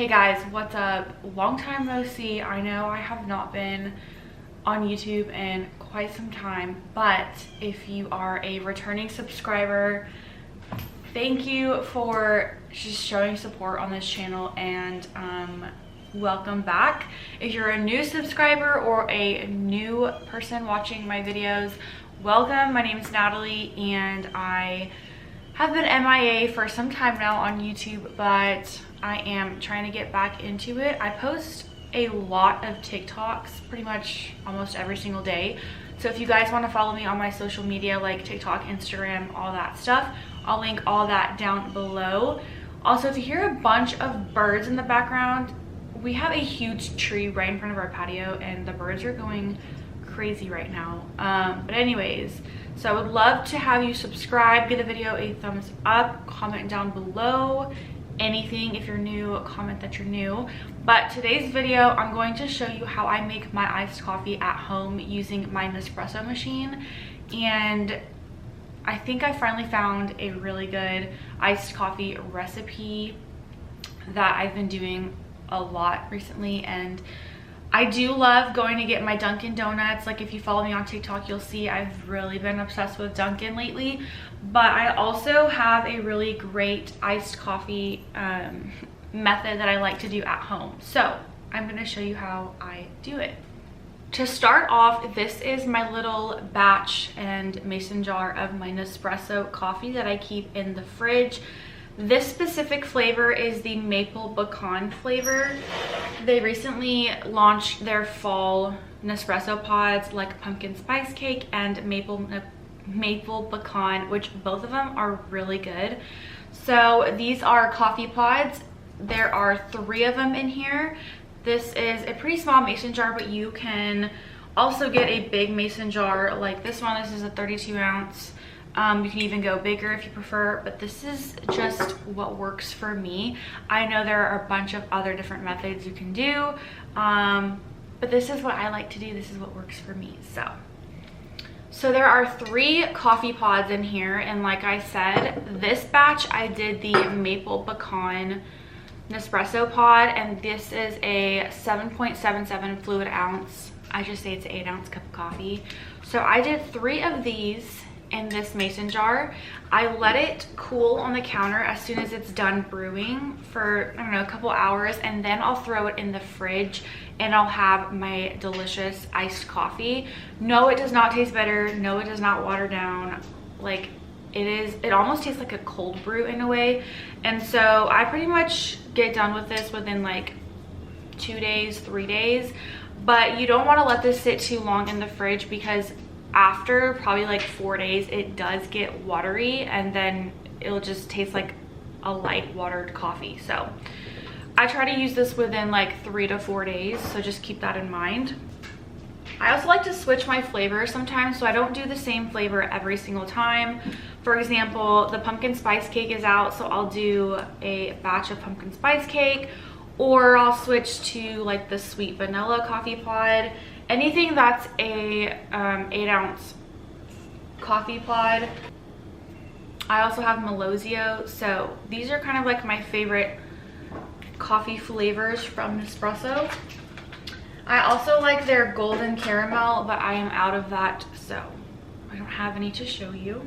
guys, what's up? Long time no see. I know I have not been on YouTube in quite some time, but if you are a returning subscriber, thank you for just showing support on this channel, and welcome back. If you're a new subscriber or a new person watching my videos, welcome. My name is Natalie and I have been MIA for some time now on YouTube, but I am trying to get back into it. I post a lot of TikToks pretty much almost every single day. So if you guys want to follow me on my social media like TikTok, Instagram, all that stuff, I'll link all that down below. Also, if you hear a bunch of birds in the background, we have a huge tree right in front of our patio and the birds are going crazy right now. But anyways, so I would love to have you subscribe, give the video a thumbs up, comment down below anything. If you're new, comment that you're new. But today's video, I'm going to show you how I make my iced coffee at home using my Nespresso machine. And I think I finally found a really good iced coffee recipe that I've been doing a lot recently, and I do love going to get my Dunkin' Donuts. Like, if you follow me on TikTok, you'll see I've really been obsessed with Dunkin' lately. But I also have a really great iced coffee method that I like to do at home. So I'm going to show you how I do it. To start off, this is my little batch and mason jar of my Nespresso coffee that I keep in the fridge. This specific flavor is the maple pecan flavor. They recently launched their fall Nespresso pods, like pumpkin spice cake and maple pecan, which both of them are really good. So these are coffee pods. There are 3 of them in here. This is a pretty small mason jar, but you can also get a big mason jar like this one. This is a 32 ounce. You can even go bigger if you prefer, but this is just what works for me. I know there are a bunch of other different methods you can do, but this is what I like to do. This is what works for me. So there are 3 coffee pods in here, and like I said, this batch I did the maple pecan Nespresso pod, and this is a 7.77 fluid ounce. I just say it's an 8 ounce cup of coffee. So I did 3 of these in this mason jar. I let it cool on the counter as soon as it's done brewing for, I don't know, a couple hours, and then I'll throw it in the fridge and I'll have my delicious iced coffee. No, it does not taste better. No, it does not water down. Like, it almost tastes like a cold brew in a way. And so I pretty much get done with this within like 2 days, 3 days. But you don't want to let this sit too long in the fridge, because after probably like 4 days it does get watery, and then it'll just taste like a light watered coffee. So I try to use this within like 3 to 4 days, so just keep that in mind. I also like to switch my flavors sometimes, so I don't do the same flavor every single time. For example, the pumpkin spice cake is out, so I'll do a batch of pumpkin spice cake, or I'll switch to like the sweet vanilla coffee pod. Anything that's a 8 ounce coffee pod. I also have Melozio. So these are kind of like my favorite coffee flavors from Nespresso. I also like their golden caramel, but I am out of that, so I don't have any to show you.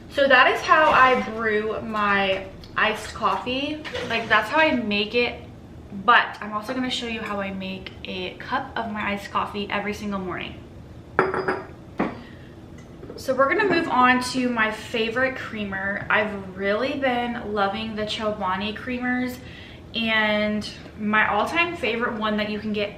So that is how I brew my iced coffee. Like, that's how I make it. But I'm also going to show you how I make a cup of my iced coffee every single morning. So we're going to move on to my favorite creamer. I've really been loving the Chobani creamers, and my all-time favorite one that you can get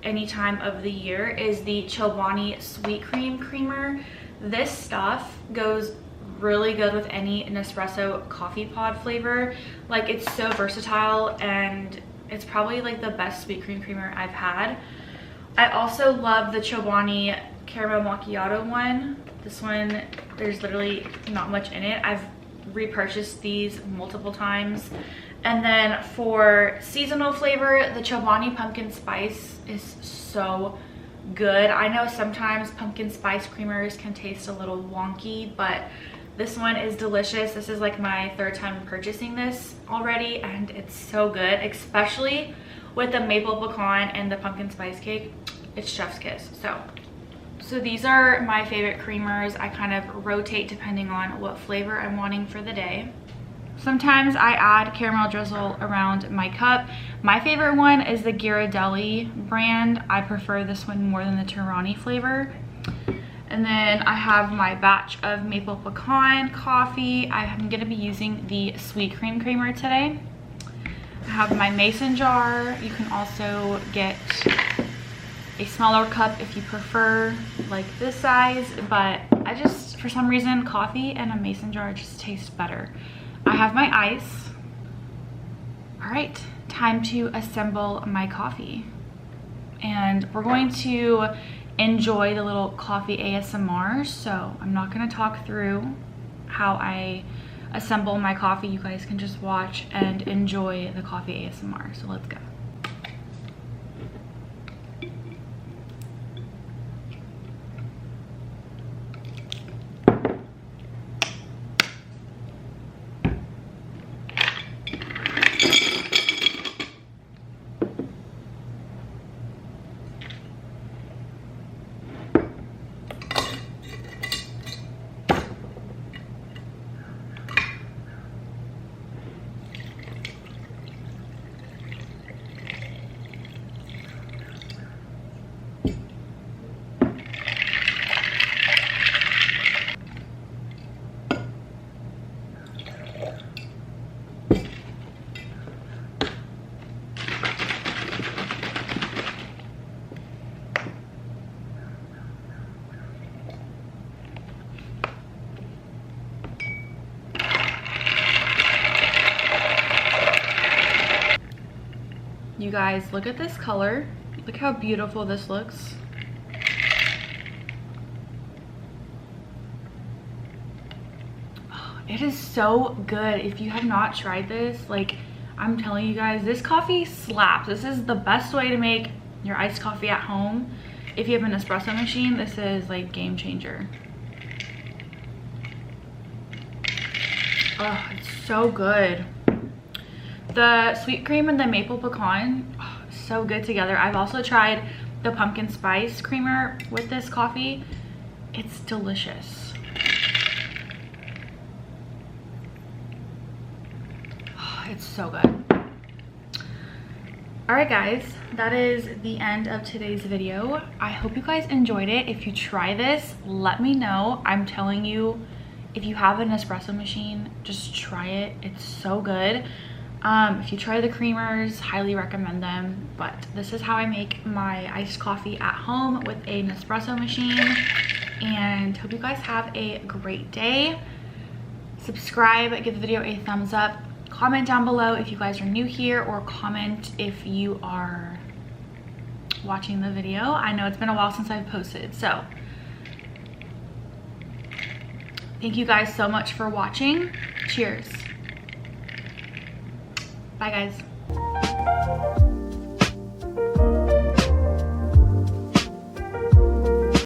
any time of the year is the Chobani sweet cream creamer. This stuff goes really good with any Nespresso coffee pod flavor. Like, it's so versatile, and it's probably like the best sweet cream creamer I've had. I also love the Chobani caramel macchiato one. This one, there's literally not much in it. I've repurchased these multiple times. And then for seasonal flavor, the Chobani pumpkin spice is so good. I know sometimes pumpkin spice creamers can taste a little wonky, but This one is delicious. This is like my third time purchasing this already, and it's so good, especially with the maple pecan and the pumpkin spice cake. It's chef's kiss. So these are my favorite creamers. I kind of rotate depending on what flavor I'm wanting for the day. Sometimes I add caramel drizzle around my cup. My favorite one is the Ghirardelli brand. I prefer this one more than the Tirani flavor. And then I have my batch of maple pecan coffee. I'm gonna be using the sweet cream creamer today. I have my mason jar. You can also get a smaller cup if you prefer, like this size, but I just, for some reason, coffee and a mason jar just tastes better. I have my ice. All right, time to assemble my coffee. And we're going to enjoy the little coffee ASMR. So I'm not gonna talk through how I assemble my coffee. You guys can just watch and enjoy the coffee ASMR. So let's go. You guys, look at this color. Look how beautiful this looks. Oh, it is so good. If you have not tried this, like, I'm telling you guys, this coffee slaps. This is the best way to make your iced coffee at home. If you have an espresso machine, this is like game changer. Oh, it's so good. The sweet cream and the maple pecan, oh, so good together. I've also tried the pumpkin spice creamer with this coffee. It's delicious. Oh, it's so good. All right, guys, that is the end of today's video. I hope you guys enjoyed it. If you try this, let me know. I'm telling you, if you have an espresso machine, just try it. It's so good. If you try the creamers, highly recommend them. But this is how I make my iced coffee at home with a Nespresso machine. And hope you guys have a great day. Subscribe, give the video a thumbs up. Comment down below if you guys are new here, or comment if you are watching the video. I know it's been a while since I've posted, so thank you guys so much for watching. Cheers. Bye, guys.